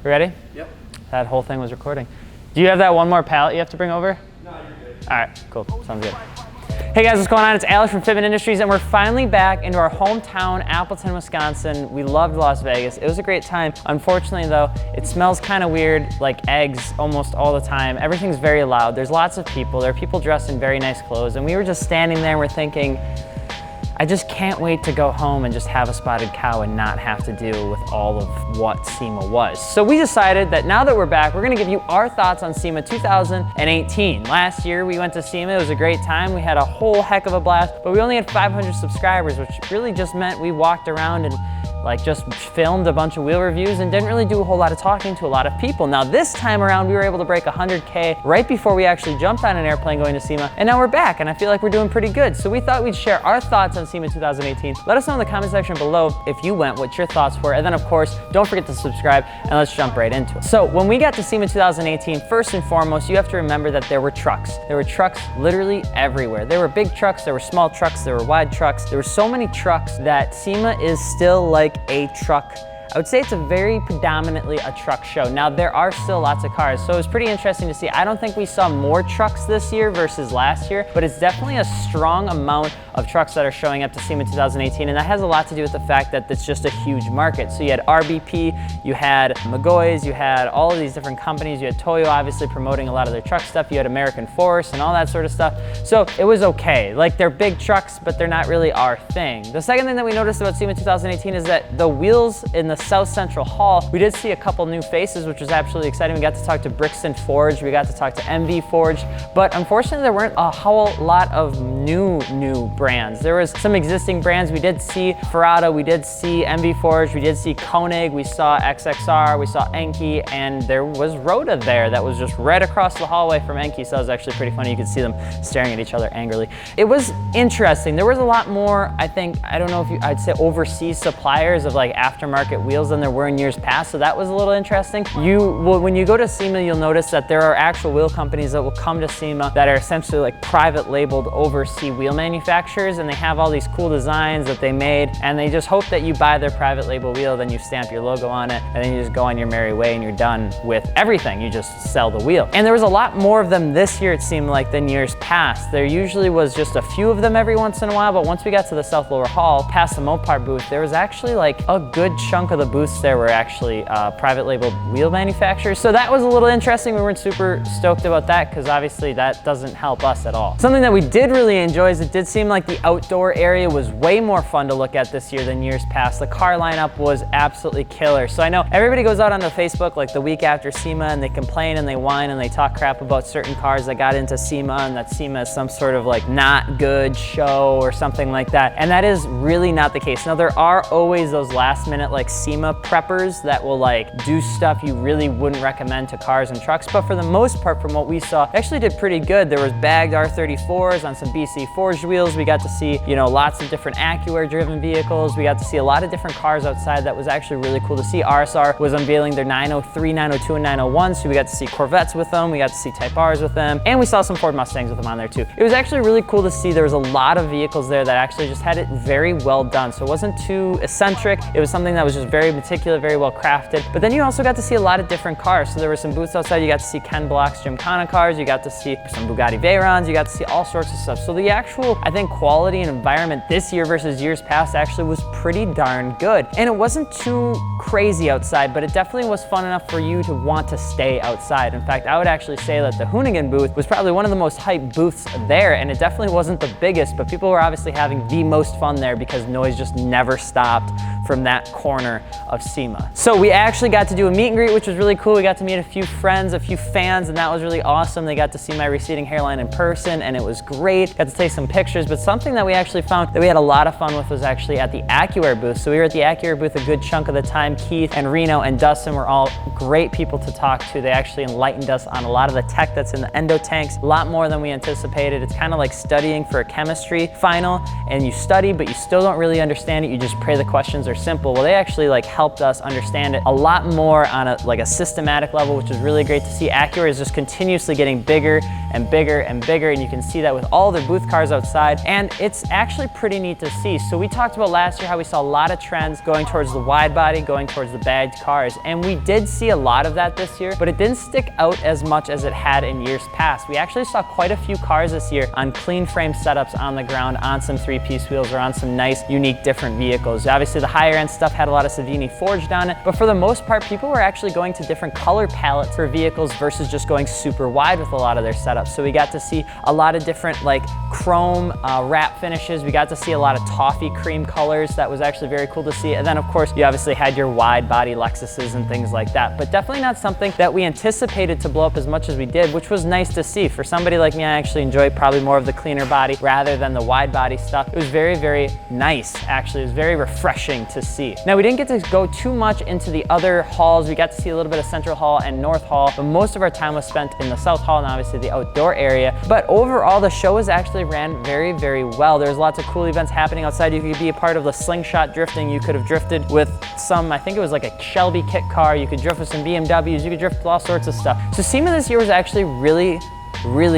You ready? Yep. That whole thing was recording. Do you have that one more pallet you have to bring over? No, you're good. All right, cool. Sounds good. Hey guys, what's going on? It's Alex from FItment Industries, and we're finally back into our hometown, Appleton, Wisconsin. We loved Las Vegas. It was a great time. Unfortunately though, it smells kind of weird, like eggs almost all the time. Everything's very loud. There's lots of people. There are people dressed in very nice clothes, and we were just standing there and we're thinking, I just can't wait to go home and just have a spotted cow and not have to deal with all of what SEMA was. So we decided that now that we're back, we're gonna give you our thoughts on SEMA 2018. Last year we went to SEMA, it was a great time. We had a whole heck of a blast, but we only had 500 subscribers, which really just meant we walked around and just filmed a bunch of wheel reviews and didn't really do a whole lot of talking to a lot of people. Now this time around, we were able to break 100K right before we actually jumped on an airplane going to SEMA, and now we're back, and I feel like we're doing pretty good. So we thought we'd share our thoughts on SEMA 2018. Let us know in the comment section below if you went, what your thoughts were, and then of course, don't forget to subscribe, and let's jump right into it. So when we got to SEMA 2018, first and foremost, you have to remember that there were trucks. There were trucks literally everywhere. There were big trucks, there were small trucks, there were wide trucks. There were so many trucks that SEMA is still like a truck. I would say it's a very predominantly a truck show. Now there are still lots of cars, so it was pretty interesting to see. I don't think we saw more trucks this year versus last year, but it's definitely a strong amount of trucks that are showing up to SEMA 2018, and that has a lot to do with the fact that it's just a huge market. So you had RBP, you had McGoy's, you had all of these different companies, you had Toyo obviously promoting a lot of their truck stuff, you had American Force and all that sort of stuff. So it was okay. Like, they're big trucks, but they're not really our thing. The second thing that we noticed about SEMA 2018 is that the wheels in the South Central Hall, we did see a couple new faces, which was absolutely exciting. We got to talk to Brixton Forge, we got to talk to MV Forge, but unfortunately there weren't a whole lot of new brands. There was some existing brands. We did see Ferrata, we did see MV Forge, we did see Koenig, we saw XXR, we saw Enki, and there was Rhoda there that was just right across the hallway from Enki, so that was actually pretty funny. You could see them staring at each other angrily. It was interesting. There was a lot more, I think, I don't know if I'd say overseas suppliers of like aftermarket wheels than there were in years past, so that was a little interesting. When you go to SEMA, you'll notice that there are actual wheel companies that will come to SEMA that are essentially like private labeled overseas wheel manufacturers, and they have all these cool designs that they made, and they just hope that you buy their private label wheel, then you stamp your logo on it, and then you just go on your merry way and you're done with everything. You just sell the wheel. And there was a lot more of them this year, it seemed like, than years past. There usually was just a few of them every once in a while, but once we got to the South Lower Hall, past the Mopar booth, there was actually like a good chunk of the booths there were actually private label wheel manufacturers. So that was a little interesting. We weren't super stoked about that because obviously that doesn't help us at all. Something that we did really enjoy is it did seem like the outdoor area was way more fun to look at this year than years past. The car lineup was absolutely killer. So I know everybody goes out onto Facebook like the week after SEMA and they complain and they whine and they talk crap about certain cars that got into SEMA and that SEMA is some sort of like not good show or something like that. And that is really not the case. Now there are always those last minute like SEMA preppers that will like do stuff you really wouldn't recommend to cars and trucks, but for the most part from what we saw, actually did pretty good. There was bagged R34s on some BC forged wheels. We got to see, you know, lots of different AccuAir driven vehicles. We got to see a lot of different cars outside that was actually really cool to see. RSR was unveiling their 903, 902, and 901, so we got to see Corvettes with them, we got to see Type Rs with them, and we saw some Ford Mustangs with them on there too. It was actually really cool to see. There was a lot of vehicles there that actually just had it very well done, so it wasn't too eccentric. It was something that was just very meticulous, very well crafted. But then you also got to see a lot of different cars. So there were some booths outside. You got to see Ken Block's Gymkhana cars. You got to see some Bugatti Veyrons. You got to see all sorts of stuff. So the actual, I think, quality and environment this year versus years past actually was pretty darn good. And it wasn't too crazy outside, but it definitely was fun enough for you to want to stay outside. In fact, I would actually say that the Hoonigan booth was probably one of the most hyped booths there, and it definitely wasn't the biggest, but people were obviously having the most fun there because noise just never stopped from that corner of SEMA. So we actually got to do a meet and greet, which was really cool. We got to meet a few friends, a few fans, and that was really awesome. They got to see my receding hairline in person, and it was great. Got to take some pictures, but something that we actually found that we had a lot of fun with was actually at the AccuAir booth. So we were at the AccuAir booth a good chunk of the time. Keith and Reno and Dustin were all great people to talk to. They actually enlightened us on a lot of the tech that's in the endo tanks, a lot more than we anticipated. It's kind of like studying for a chemistry final, and you study, but you still don't really understand it. You just pray the questions are simple. Well, they actually like helped us understand it a lot more on a systematic level, which is really great to see. Acura is just continuously getting bigger and bigger and bigger, and you can see that with all their booth cars outside, and it's actually pretty neat to see. So we talked about last year how we saw a lot of trends going towards the wide body, going towards the bagged cars, and we did see a lot of that this year, but it didn't stick out as much as it had in years past. We actually saw quite a few cars this year on clean frame setups on the ground, on some 3-piece wheels, or on some nice, unique, different vehicles. Obviously, the higher end stuff had a lot of Savini forged on it, but for the most part, people were actually going to different color palettes for vehicles versus just going super wide with a lot of their setups. So we got to see a lot of different like chrome wrap finishes. We got to see a lot of toffee cream colors. That was actually very cool to see. And then of course, you obviously had your wide body Lexuses and things like that, but definitely not something that we anticipated to blow up as much as we did, which was nice to see. For somebody like me, I actually enjoy probably more of the cleaner body rather than the wide body stuff. It was very, very nice, actually. It was very refreshing to see. Now, we didn't get to go too much into the other halls. We got to see a little bit of Central Hall and North Hall, but most of our time was spent in the South Hall and obviously the outdoor area. But overall, the show was actually ran very, very well. There's lots of cool events happening outside. You could be a part of the slingshot drifting. You could have drifted with some, I think it was like a Shelby kit car. You could drift with some BMWs. You could drift with all sorts of stuff. So SEMA this year was actually really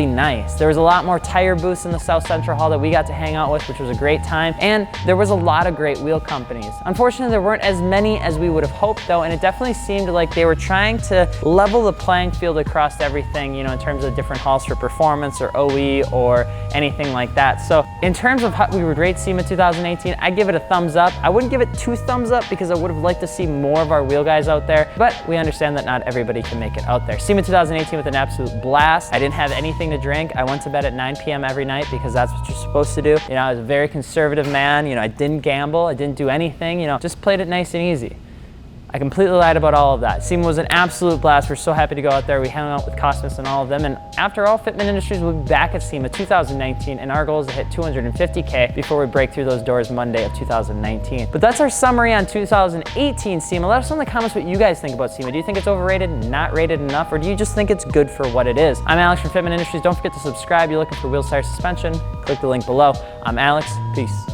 nice. There was a lot more tire booths in the South Central Hall that we got to hang out with, which was a great time, and there was a lot of great wheel companies. Unfortunately, there weren't as many as we would have hoped though, and it definitely seemed like they were trying to level the playing field across everything, you know, in terms of different halls for performance or OE or anything like that. So in terms of how we would rate SEMA 2018, I'd give it a thumbs up. I wouldn't give it 2 thumbs up because I would have liked to see more of our wheel guys out there, but we understand that not everybody can make it out there. SEMA 2018 with an absolute blast. I didn't have anything to drink. I went to bed at 9 p.m. every night because that's what you're supposed to do. You know, I was a very conservative man. You know, I didn't gamble. I didn't do anything. You know, just played it nice and easy. I completely lied about all of that. SEMA was an absolute blast. We're so happy to go out there. We hung out with Cosmos and all of them. And after all, FItment Industries will be back at SEMA 2019, and our goal is to hit 250K before we break through those doors Monday of 2019. But that's our summary on 2018 SEMA. Let us know in the comments what you guys think about SEMA. Do you think it's overrated, not rated enough, or do you just think it's good for what it is? I'm Alex from FItment Industries. Don't forget to subscribe. You're looking for wheel tire suspension, click the link below. I'm Alex. Peace.